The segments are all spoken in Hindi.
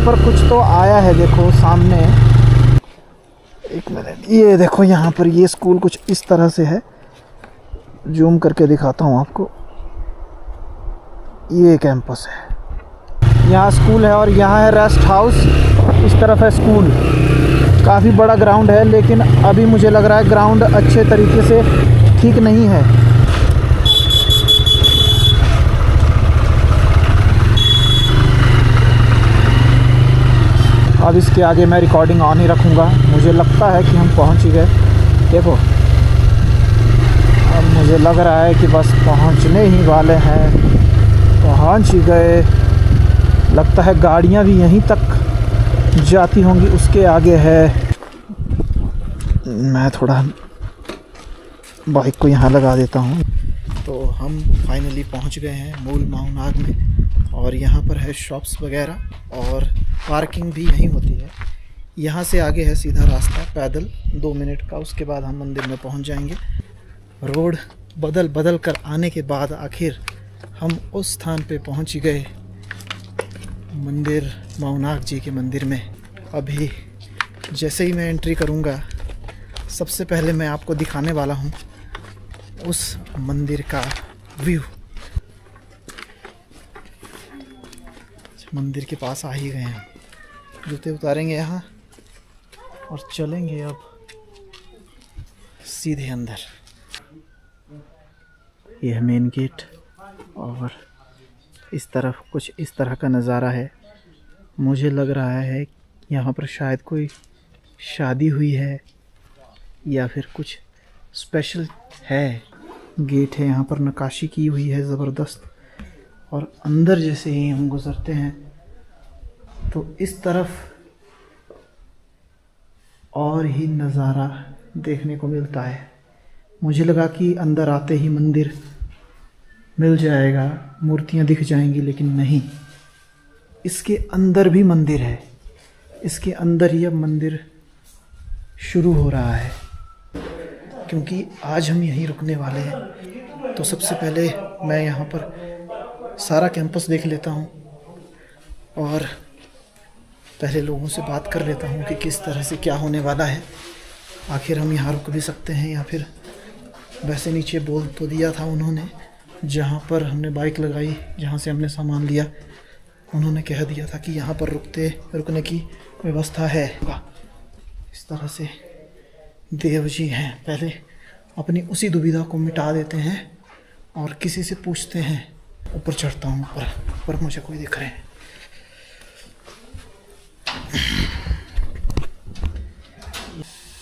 पर कुछ तो आया है, देखो सामने। एक मिनट, ये देखो यहाँ पर ये स्कूल कुछ इस तरह से है। जूम करके दिखाता हूँ आपको। ये कैंपस है, यहाँ स्कूल है और यहाँ है रेस्ट हाउस। इस तरफ है स्कूल। काफ़ी बड़ा ग्राउंड है, लेकिन अभी मुझे लग रहा है ग्राउंड अच्छे तरीके से ठीक नहीं है। अब इसके आगे मैं रिकॉर्डिंग ऑन ही रखूँगा। मुझे लगता है कि हम पहुँच ही गए। देखो, अब मुझे लग रहा है कि बस पहुँचने ही वाले हैं। पहुँच ही गए। लगता है गाड़ियाँ भी यहीं तक जाती होंगी। उसके आगे है, मैं थोड़ा बाइक को यहाँ लगा देता हूँ। तो हम फाइनली पहुँच गए हैं मूल माउनाग में। और यहाँ पर है शॉप्स वगैरह और पार्किंग भी यहीं होती है। यहाँ से आगे है सीधा रास्ता पैदल 2 मिनट का। उसके बाद हम मंदिर में पहुँच जाएंगे। रोड बदल कर आने के बाद आखिर हम उस स्थान पे पहुँच ही गए, मंदिर माउनाग जी के मंदिर में। अभी जैसे ही मैं एंट्री करूँगा, सबसे पहले मैं आपको दिखाने वाला हूँ उस मंदिर का व्यू। मंदिर के पास आ ही गए हैं। जूते उतारेंगे यहाँ और चलेंगे अब सीधे अंदर। ये है मेन गेट और इस तरफ कुछ इस तरह का नज़ारा है। मुझे लग रहा है यहाँ पर शायद कोई शादी हुई है या फिर कुछ स्पेशल है। गेट है, यहाँ पर नक्काशी की हुई है ज़बरदस्त। और अंदर जैसे ही हम गुज़रते हैं तो इस तरफ और ही नज़ारा देखने को मिलता है। मुझे लगा कि अंदर आते ही मंदिर मिल जाएगा, मूर्तियाँ दिख जाएंगी, लेकिन नहीं, इसके अंदर भी मंदिर है। इसके अंदर ही अब मंदिर शुरू हो रहा है, क्योंकि आज हम यहीं रुकने वाले हैं। तो सबसे पहले मैं यहाँ पर सारा कैंपस देख लेता हूँ और पहले लोगों से बात कर लेता हूँ कि किस तरह से क्या होने वाला है। आखिर हम यहाँ रुक भी सकते हैं या फिर वैसे नीचे बोल तो दिया था उन्होंने, जहाँ पर हमने बाइक लगाई, जहाँ से हमने सामान लिया, उन्होंने कह दिया था कि यहाँ पर रुकने की व्यवस्था है। इस तरह से देव जी हैं। पहले अपनी उसी दुविधा को मिटा देते हैं और किसी से पूछते हैं। ऊपर चढ़ता हूँ, ऊपर मुझे कोई दिख रहे हैं।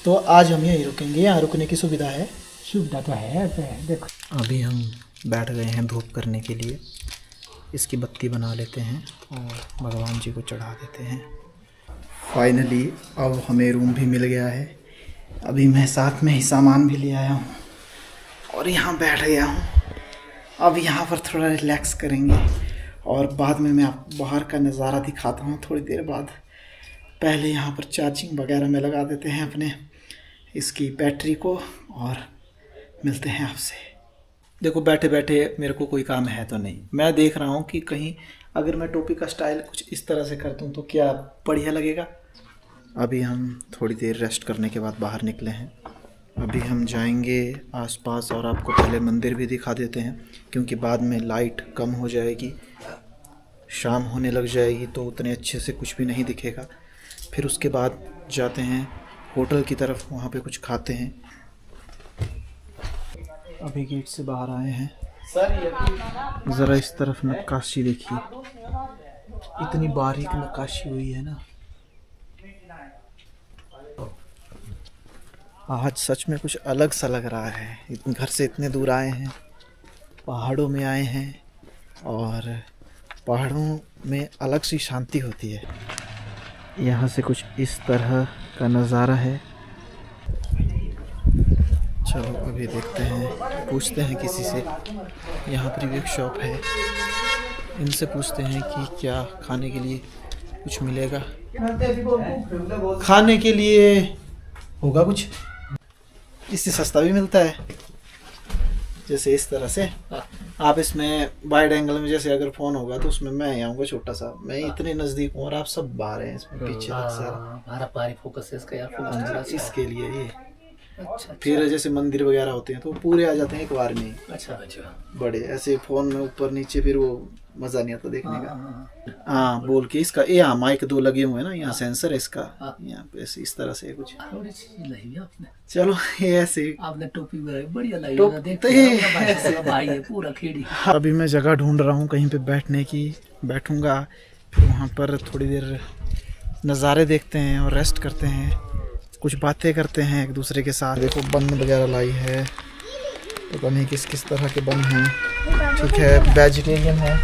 तो आज हम यहीं रुकेंगे। यहाँ रुकने की सुविधा है। सुविधा तो है। देखो, अभी हम बैठ गए हैं धूप करने के लिए। इसकी बत्ती बना लेते हैं और भगवान जी को चढ़ा देते हैं। फाइनली अब हमें रूम भी मिल गया है। अभी मैं साथ में ही सामान भी ले आया हूँ और यहाँ बैठ गया हूँ। अब यहाँ पर थोड़ा रिलैक्स करेंगे और बाद में मैं आपको बाहर का नज़ारा दिखाता हूँ थोड़ी देर बाद। पहले यहाँ पर चार्जिंग वगैरह में लगा देते हैं अपने इसकी बैटरी को और मिलते हैं आपसे। देखो, बैठे बैठे मेरे को कोई काम है तो नहीं। मैं देख रहा हूँ कि कहीं अगर मैं टोपी का स्टाइल कुछ इस तरह से कर दूँ तो क्या बढ़िया लगेगा। अभी हम थोड़ी देर रेस्ट करने के बाद बाहर निकले हैं। अभी हम जाएंगे आसपास और आपको पहले मंदिर भी दिखा देते हैं, क्योंकि बाद में लाइट कम हो जाएगी, शाम होने लग जाएगी तो उतने अच्छे से कुछ भी नहीं दिखेगा। फिर उसके बाद जाते हैं होटल की तरफ, वहाँ पे कुछ खाते हैं। अभी गेट से बाहर आए हैं। ज़रा इस तरफ नक्काशी देखिए, इतनी बारीक नक्काशी हुई है ना। आज सच में कुछ अलग सा लग रहा है। घर से इतने दूर आए हैं, पहाड़ों में आए हैं और पहाड़ों में अलग सी शांति होती है। यहाँ से कुछ इस तरह का नज़ारा है। चलो अभी देखते हैं, पूछते हैं किसी से। यहाँ पर भी एक शॉप है, इनसे पूछते हैं कि क्या खाने के लिए कुछ मिलेगा। खाने के लिए होगा कुछ, इससे सस्ता भी मिलता है। जैसे इस तरह से आप इसमें वाइड एंगल में जैसे अगर फोन होगा तो उसमें मैं आऊँगा छोटा सा, मैं इतने नजदीक हूँ और आप सब बाहर हैं इसमें पीछे तक सारा। हमारा पारी फोकस है इसका यार, फोकस हाँ थोड़ा जी, इसके लिए ये अच्छा फिर जैसे मंदिर वगैरह होते हैं तो पूरे आ जाते हैं एक बार में ही। अच्छा अच्छा बड़े ऐसे फोन में ऊपर नीचे फिर वो मजा नहीं आता देखने का। हाँ हाँ बोल के इसका ये, हाँ माइक 2 लगे हुए हैं ना, यहाँ सेंसर है इसका, यहाँ पे ऐसे इस तरह से कुछ। थोड़ी चीज लाई है आपने, चलो ये ऐसे आपने टोपी वगैरह बढ़िया लाई टोपी है, तो देखते ये हैं अपना भाई है पूरा खेड़ी। अभी मैं जगह ढूंढ रहा हूँ कहीं पे बैठने की, बैठूंगा फिर वहाँ पर थोड़ी देर नज़ारे देखते हैं और रेस्ट करते हैं, कुछ बातें करते हैं एक दूसरे के साथ। देखो बन वगैरह लाई है, पता नहीं किस किस तरह के बन हैं। ठीक है, वेजिटेरियन है।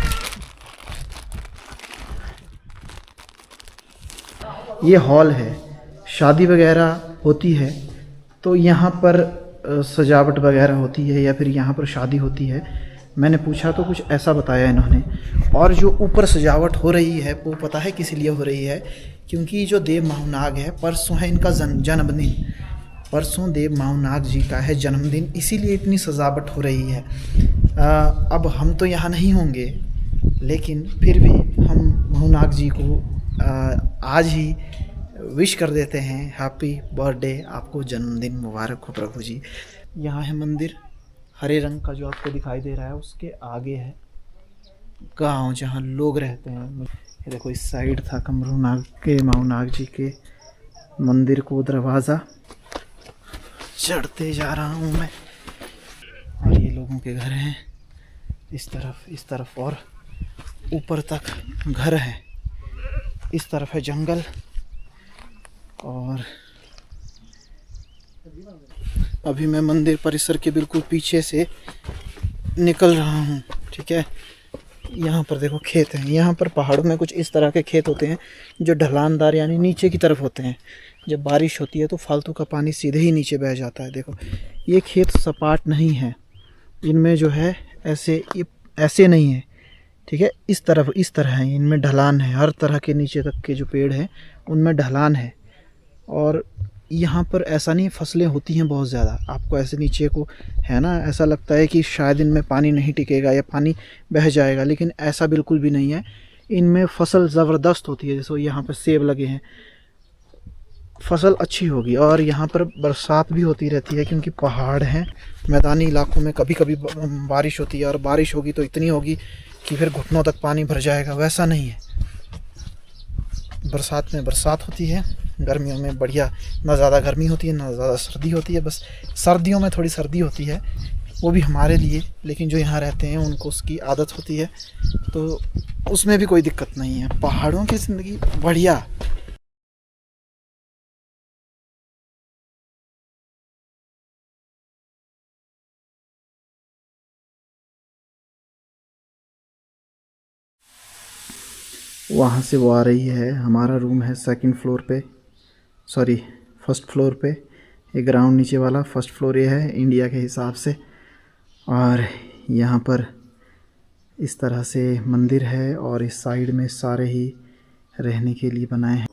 ये हॉल है, शादी वगैरह होती है तो यहाँ पर सजावट वगैरह होती है या फिर यहाँ पर शादी होती है। मैंने पूछा तो कुछ ऐसा बताया इन्होंने। और जो ऊपर सजावट हो रही है वो पता है किस लिए हो रही है, क्योंकि जो देव माहुनाग है परसों है इनका जन्मदिन, परसों देव माहुनाग जी का है जन्मदिन, इसीलिए इतनी सजावट हो रही है। अब हम तो यहाँ नहीं होंगे लेकिन फिर भी हम माहुनाग जी को आज ही विश कर देते हैं, हैप्पी बर्थडे, आपको जन्मदिन मुबारक हो प्रभु जी। यहाँ है मंदिर, हरे रंग का जो आपको दिखाई दे रहा है, उसके आगे है गांव जहाँ लोग रहते हैं। ये देखो इस साइड था कमरू नाग के माहुनाग जी के मंदिर को दरवाज़ा, चढ़ते जा रहा हूँ मैं। और ये लोगों के घर हैं इस तरफ और ऊपर तक घर है, इस तरफ है जंगल। और अभी मैं मंदिर परिसर के बिल्कुल पीछे से निकल रहा हूँ। ठीक है, यहाँ पर देखो खेत हैं, यहाँ पर पहाड़ों में कुछ इस तरह के खेत होते हैं जो ढलानदार यानी नीचे की तरफ होते हैं। जब बारिश होती है तो फालतू का पानी सीधे ही नीचे बह जाता है। देखो ये खेत सपाट नहीं है, इनमें जो है ऐसे नहीं है। ठीक है, इस तरह है, इनमें ढलान है, हर तरह के नीचे तक के जो पेड़ हैं उनमें ढलान है। और यहाँ पर ऐसा नहीं, फसलें होती हैं बहुत ज़्यादा, आपको ऐसे नीचे को है ना ऐसा लगता है कि शायद इनमें पानी नहीं टिकेगा या पानी बह जाएगा, लेकिन ऐसा बिल्कुल भी नहीं है। इनमें फसल ज़बरदस्त होती है। जैसे यहाँ पर सेब लगे हैं, फसल अच्छी होगी। और यहाँ पर बरसात भी होती रहती है क्योंकि पहाड़ हैं, मैदानी इलाकों में कभी कभी बारिश होती है, और बारिश होगी तो इतनी होगी कि फिर घुटनों तक पानी भर जाएगा, वैसा नहीं है। बरसात में बरसात होती है, गर्मियों में बढ़िया, ना ज़्यादा गर्मी होती है ना ज़्यादा सर्दी होती है। बस सर्दियों में थोड़ी सर्दी होती है, वो भी हमारे लिए, लेकिन जो यहाँ रहते हैं उनको उसकी आदत होती है, तो उसमें भी कोई दिक्कत नहीं है। पहाड़ों की ज़िंदगी बढ़िया। वहाँ से वो आ रही है, हमारा रूम है सेकंड फ्लोर पे, सॉरी फर्स्ट फ्लोर पे। ये ग्राउंड नीचे वाला, फर्स्ट फ्लोर ये है इंडिया के हिसाब से। और यहाँ पर इस तरह से मंदिर है और इस साइड में सारे ही रहने के लिए बनाए हैं।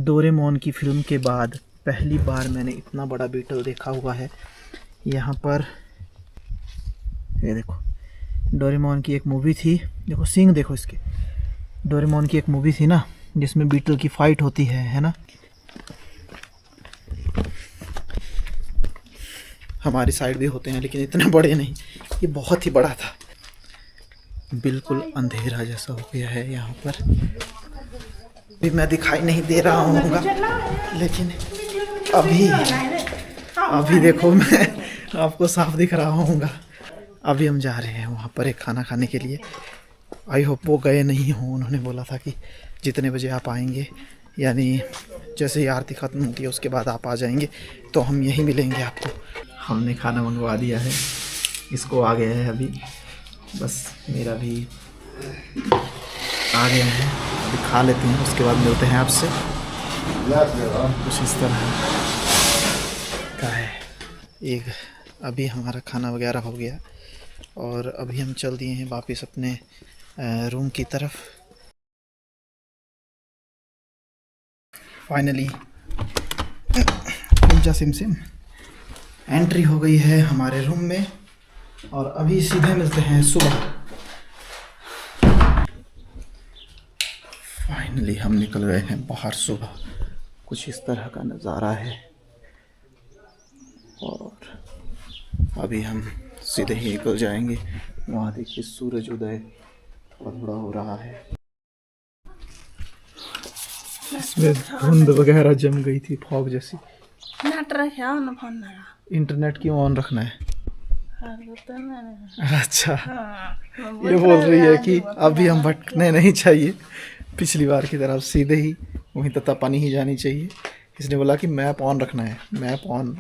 डोरेमोन की फिल्म के बाद पहली बार मैंने इतना बड़ा बीटल देखा हुआ है यहाँ पर। ये देखो, डोरेमोन की एक मूवी थी, देखो सींग देखो इसके। डोरेमोन की एक मूवी थी ना जिसमें बीटल की फाइट होती है ना। हमारी साइड भी होते हैं लेकिन इतने बड़े नहीं, ये बहुत ही बड़ा था। बिल्कुल अंधेरा जैसा हो गया है यहाँ पर, भी मैं दिखाई नहीं दे रहा हूँगा, लेकिन अभी देखो मैं आपको साफ दिख रहा हूँगा। अभी हम जा रहे हैं वहाँ पर एक खाना खाने के लिए। आई होप वो गए नहीं हों। उन्होंने बोला था कि जितने बजे आप आएंगे, यानी जैसे ही आरती ख़त्म होती है उसके बाद आप आ जाएंगे तो हम यहीं मिलेंगे आपको। हमने खाना मंगवा दिया है, इसको आ गया है अभी, बस मेरा भी आ गया है। अभी खा लेते हैं, उसके बाद मिलते हैं आपसे। कुछ इस तरह का है। एक अभी हमारा खाना वगैरह हो गया और अभी हम चल दिए हैं वापस अपने रूम की तरफ। फाइनली कुलचा सिमसिम एंट्री हो गई है हमारे रूम में और अभी सीधे मिलते हैं सुबह। फाइनली हम निकल गए हैं बाहर सुबह। कुछ इस तरह का नज़ारा है और अभी हम सीधे ही निकल जाएंगे। वहाँ देखिए सूरज उदय थोड़ा हो रहा है। इसमें धुंध वगैरह जम गई थी, फॉग जैसी। इंटरनेट क्यों ऑन रखना है? अच्छा, ये बोल रही है कि अभी हम भटकने नहीं चाहिए, पिछली बार की तरह सीधे ही वहीं तक पानी ही जानी चाहिए। इसने बोला कि मैप ऑन रखना है। Map on